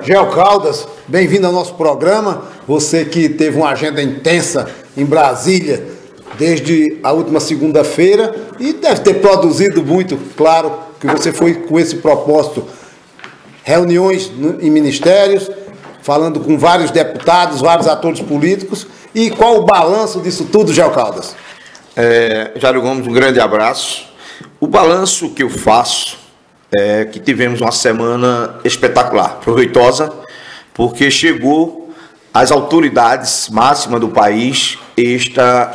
Geo Caldas, bem-vindo ao nosso programa. Você que teve uma agenda intensa em Brasília desde a última segunda-feira e deve ter produzido muito, claro, que você foi com esse propósito. Reuniões em ministérios, falando com vários deputados, vários atores políticos. E qual o balanço disso tudo, Geo Caldas? Jário Gomes, um grande abraço. O balanço que eu faço é que tivemos uma semana espetacular, proveitosa, porque chegou às autoridades máximas do país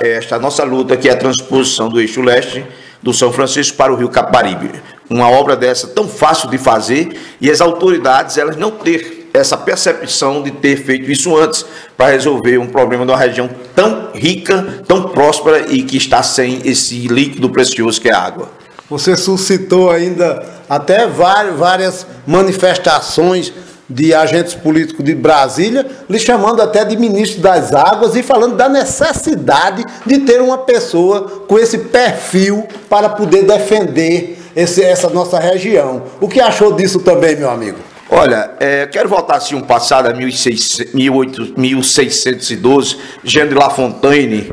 esta nossa luta, que é a transposição do eixo leste do São Francisco para o Rio Capibaribe. Uma obra dessa tão fácil de fazer e as autoridades elas não ter essa percepção de ter feito isso antes para resolver um problema de uma região tão rica, tão próspera e que está sem esse líquido precioso que é a água. Você suscitou ainda até várias manifestações de agentes políticos de Brasília, lhe chamando até de ministro das águas e falando da necessidade de ter uma pessoa com esse perfil para poder defender essa nossa região. O que achou disso também, meu amigo? Olha, quero voltar assim um passado a 1612, Jean de La Fontaine,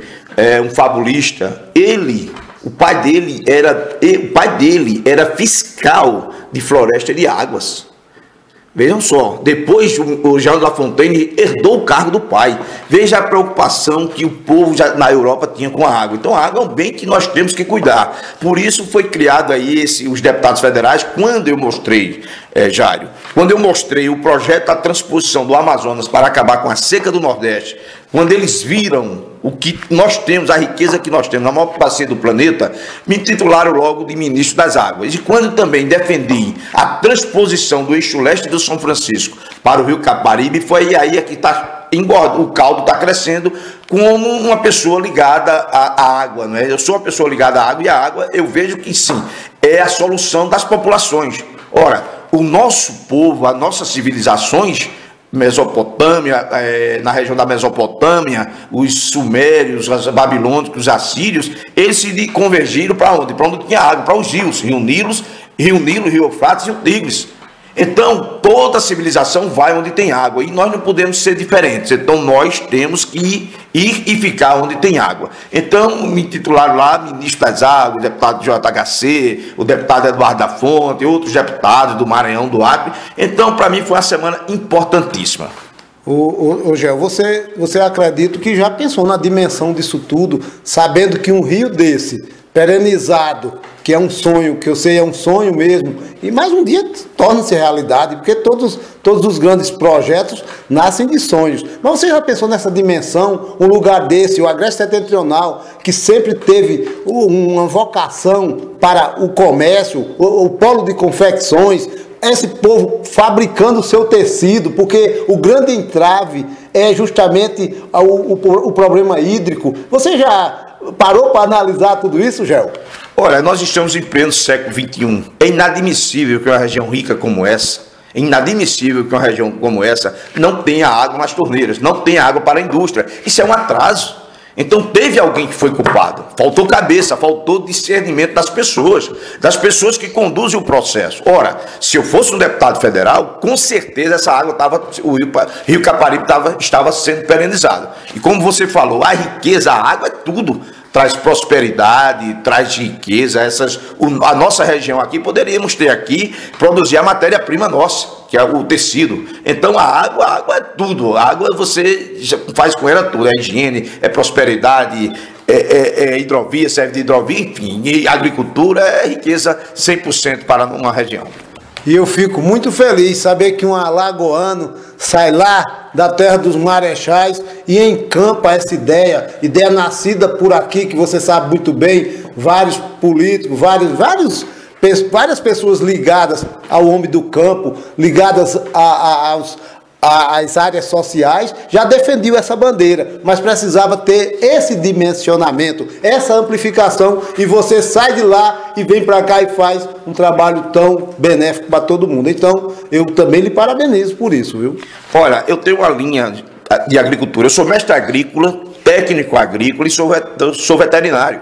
um fabulista. O pai dele era fiscal de floresta e de águas. Vejam só, depois o Jean de La Fontaine herdou o cargo do pai. Veja a preocupação que o povo na Europa tinha com a água. Então a água é um bem que nós temos que cuidar. Por isso foi criado aí os deputados federais. Quando eu mostrei, Jário, quando eu mostrei o projeto da transposição do Amazonas para acabar com a seca do Nordeste, quando eles viram o que nós temos, a riqueza que nós temos na maior bacia do planeta, me titularam logo de ministro das águas. E quando também defendi a transposição do eixo leste do São Francisco para o Rio Capibaribe, foi aí que está engordando, o caldo está crescendo como uma pessoa ligada à água, não é? Eu sou uma pessoa ligada à água e a água eu vejo que sim, é a solução das populações. Ora, o nosso povo, as nossas civilizações, Mesopotâmia, na região da Mesopotâmia, os sumérios, os babilônicos, os assírios, eles se convergiram para onde? Para onde tinha água, para os rios, Rio Nilo, Rio Eufrates e o Tigres. Então, toda civilização vai onde tem água e nós não podemos ser diferentes. Então, nós temos que ir e ficar onde tem água. Então, me titularam lá ministro das águas, o deputado JHC, o deputado Eduardo da Fonte, outros deputados do Maranhão, do Acre. Então, para mim, foi uma semana importantíssima. Ô Gel, você acredita que já pensou na dimensão disso tudo, sabendo que um rio desse, perenizado, que é um sonho, que eu sei é um sonho mesmo, e mais um dia torna-se realidade, porque todos os grandes projetos nascem de sonhos. Mas você já pensou nessa dimensão, um lugar desse, o Agreste Setentrional, que sempre teve uma vocação para o comércio, o polo de confecções, esse povo fabricando o seu tecido, porque o grande entrave é justamente o problema hídrico. Você já parou para analisar tudo isso, Gel? Olha, nós estamos em pleno século XXI. É inadmissível que uma região rica como essa, não tenha água nas torneiras, não tenha água para a indústria. Isso é um atraso. Então teve alguém que foi culpado. Faltou cabeça, faltou discernimento das pessoas que conduzem o processo. Ora, se eu fosse um deputado federal, com certeza essa água o Rio Capibaribe estava sendo perenizado. E como você falou, a riqueza, a água é tudo. Traz prosperidade, traz riqueza. A nossa região aqui, poderíamos ter aqui, produzir a matéria-prima nossa, que é o tecido. Então a água é tudo. A água você faz com ela tudo. É higiene, é prosperidade, é hidrovia, serve de hidrovia, enfim. E agricultura é riqueza 100% para uma região. E eu fico muito feliz saber que um alagoano sai lá da terra dos marechais e encampa essa ideia nascida por aqui, que você sabe muito bem, vários políticos, várias pessoas ligadas ao homem do campo, ligadas às áreas sociais, já defendiam essa bandeira, mas precisava ter esse dimensionamento, essa amplificação, e você sai de lá e vem para cá e faz um trabalho tão benéfico para todo mundo. Então, eu também lhe parabenizo por isso, viu? Olha, eu tenho uma linha de agricultura, eu sou mestre agrícola, técnico agrícola e sou veterinário.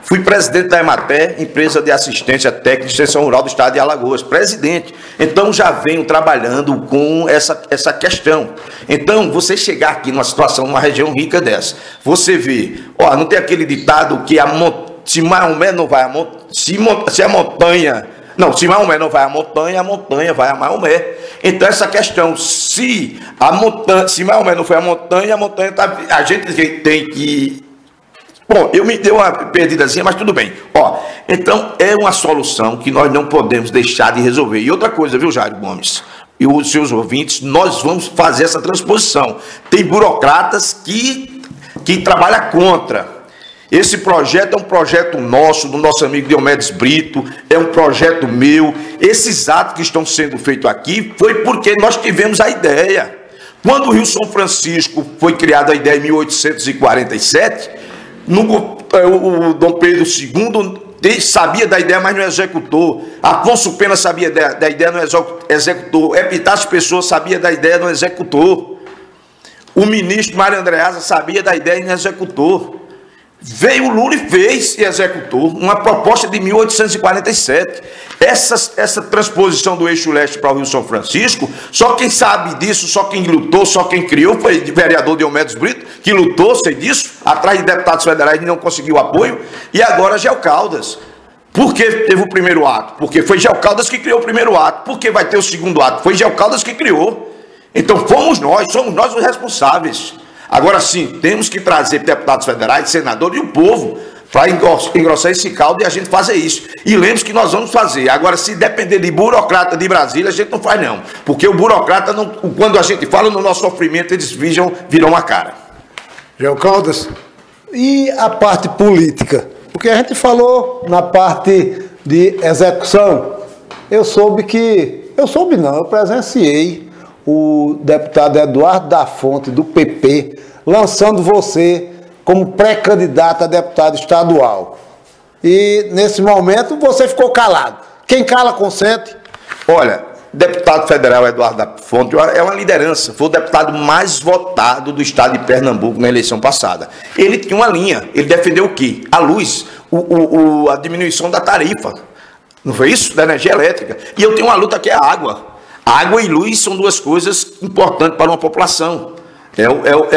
Fui presidente da Emater, empresa de assistência técnica e extensão rural do estado de Alagoas, presidente. Então já venho trabalhando com essa questão. Então, você chegar aqui numa situação, numa região rica dessa, você vê, ó, não tem aquele ditado que se Maomé não vai se a montanha... Não, se Maomé não vai à montanha, a montanha vai a Maomé. Então, essa questão, se Maomé não foi à montanha, a montanha tá... A gente tem que... Bom, eu me dei uma perdidazinha, mas tudo bem. Ó, então, é uma solução que nós não podemos deixar de resolver. E outra coisa, viu, Jairo Gomes? E os seus ouvintes, nós vamos fazer essa transposição. Tem burocratas que trabalham contra. Esse projeto é um projeto nosso, do nosso amigo Diomedes Brito, é um projeto meu. Esses atos que estão sendo feitos aqui foi porque nós tivemos a ideia. Quando o Rio São Francisco foi criada a ideia em 1847, o Dom Pedro II sabia da ideia, mas não executou. Afonso Pena sabia da ideia, não executou. Epitácio Pessoa sabia da ideia, não executou. O ministro Mário Andreasa sabia da ideia e não executou. Veio o Lula e fez e executou uma proposta de 1847. Essa transposição do eixo leste para o Rio São Francisco, só quem sabe disso, só quem lutou, só quem criou foi o vereador Diomedes Brito, que lutou, sei disso, atrás de deputados federais e não conseguiu apoio, e agora Gel Caldas. Por que teve o primeiro ato? Porque foi Gel Caldas que criou o primeiro ato. Por que vai ter o segundo ato? Foi Gel Caldas que criou. Então somos nós os responsáveis. Agora sim, temos que trazer deputados federais, senadores e o povo para engrossar esse caldo e a gente fazer isso. E lembre-se que nós vamos fazer. Agora, se depender de burocrata de Brasília, a gente não faz não. Porque o burocrata, quando a gente fala no nosso sofrimento, eles viram a cara. Gel Caldas, e a parte política? Porque a gente falou na parte de execução. Eu presenciei o deputado Eduardo da Fonte, do PP, lançando você como pré-candidato a deputado estadual. E, nesse momento, você ficou calado. Quem cala, consente. Olha, deputado federal Eduardo da Fonte é uma liderança. Foi o deputado mais votado do estado de Pernambuco na eleição passada. Ele tinha uma linha. Ele defendeu o quê? A luz, a diminuição da tarifa. Não foi isso? Da energia elétrica. E eu tenho uma luta que é a água. Água e luz são duas coisas importantes para uma população. É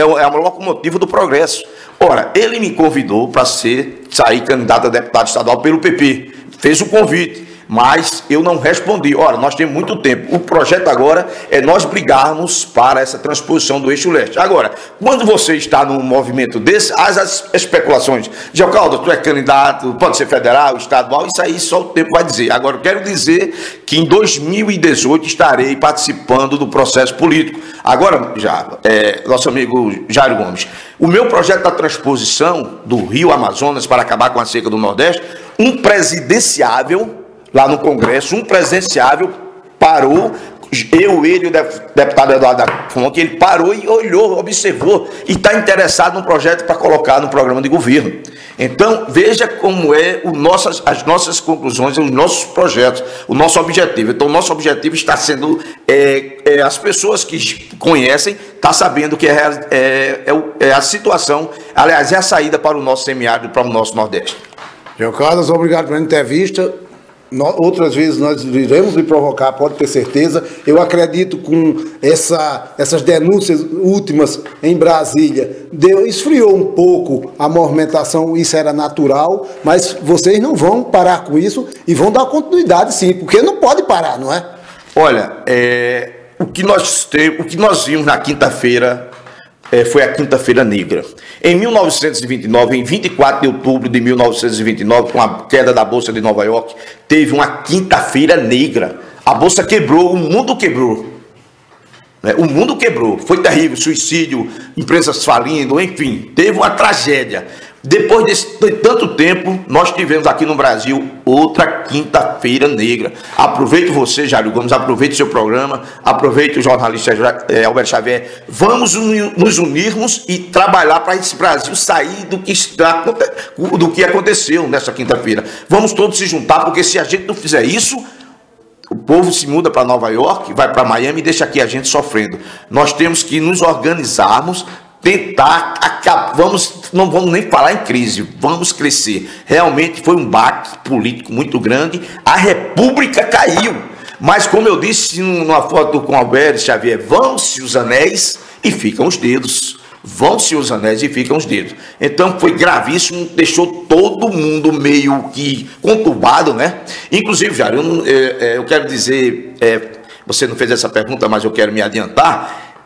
uma locomotiva do progresso. Ora, ele me convidou para sair candidato a deputado estadual pelo PP. Fez o convite, mas eu não respondi. Ora, nós temos muito tempo. O projeto agora é nós brigarmos para essa transposição do eixo leste. Agora, quando você está num movimento desse, as especulações. Gel Caldas, tu é candidato, pode ser federal, estadual, isso aí só o tempo vai dizer. Agora, eu quero dizer que em 2018 estarei participando do processo político. Agora, nosso amigo Jairo Gomes, o meu projeto da transposição do Rio Amazonas para acabar com a seca do Nordeste, um presidenciável lá no Congresso, um presidenciável parou, ele e o deputado Eduardo da Fonte, ele parou e olhou, observou, e está interessado no projeto para colocar no programa de governo. Então, veja como é as nossas conclusões, os nossos projetos, o nosso objetivo. Então, o nosso objetivo está sendo, as pessoas que conhecem, estão sabendo que é a situação, aliás, é a saída para o nosso semiárido, para o nosso Nordeste. Gel Caldas, obrigado pela entrevista. Outras vezes nós iremos lhe provocar, pode ter certeza. Eu acredito com essas denúncias últimas em Brasília, esfriou um pouco a movimentação, isso era natural, mas vocês não vão parar com isso e vão dar continuidade sim, porque não pode parar, não é? Olha, o que nós vimos na quinta-feira foi a Quinta-feira Negra. Em 1929, em 24 de outubro de 1929, com a queda da Bolsa de Nova York, teve uma Quinta-feira Negra. A Bolsa quebrou, o mundo quebrou. O mundo quebrou. Foi terrível, suicídio, empresas falindo, enfim, teve uma tragédia. Depois de tanto tempo, nós tivemos aqui no Brasil outra Quinta-feira Negra. Aproveite você, Jairo Gomes, aproveite o seu programa, aproveite o jornalista Alberto Xavier. Vamos nos unirmos e trabalhar para esse Brasil sair do que aconteceu nessa quinta-feira. Vamos todos se juntar, porque se a gente não fizer isso, o povo se muda para Nova York, vai para Miami e deixa aqui a gente sofrendo. Nós temos que nos organizarmos, vamos não vamos nem falar em crise, vamos crescer. Realmente foi um baque político muito grande, a República caiu. Mas como eu disse numa foto com Alberto Xavier, vão-se os anéis e ficam os dedos. Vão-se os anéis e ficam os dedos. Então foi gravíssimo, deixou todo mundo meio que conturbado, né? Inclusive, Jair, eu quero dizer, você não fez essa pergunta, mas eu quero me adiantar.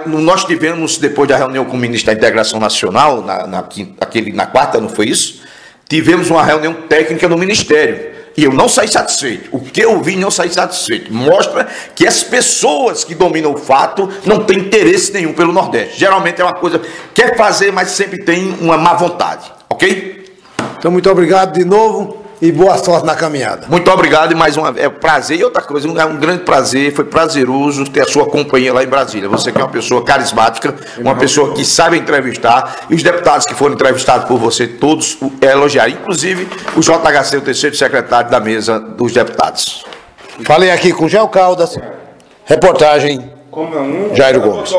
Nós tivemos, depois da reunião com o ministro da Integração Nacional, na quarta, não foi isso? Tivemos uma reunião técnica no Ministério. E eu não saí satisfeito. O que eu vi não saí satisfeito. Mostra que as pessoas que dominam o fato não têm interesse nenhum pelo Nordeste. Geralmente é uma coisa, quer fazer, mas sempre tem uma má vontade. Ok? Então, muito obrigado de novo e boa sorte na caminhada. Muito obrigado e mais uma vez. É um prazer. E outra coisa, é um grande prazer, foi prazeroso ter a sua companhia lá em Brasília. Você que é uma pessoa carismática, uma pessoa que sabe entrevistar, e os deputados que foram entrevistados por você, todos elogiaram, inclusive o JHC, o terceiro secretário da mesa dos deputados. Falei aqui com Gel Caldas, reportagem Jairo Gomes.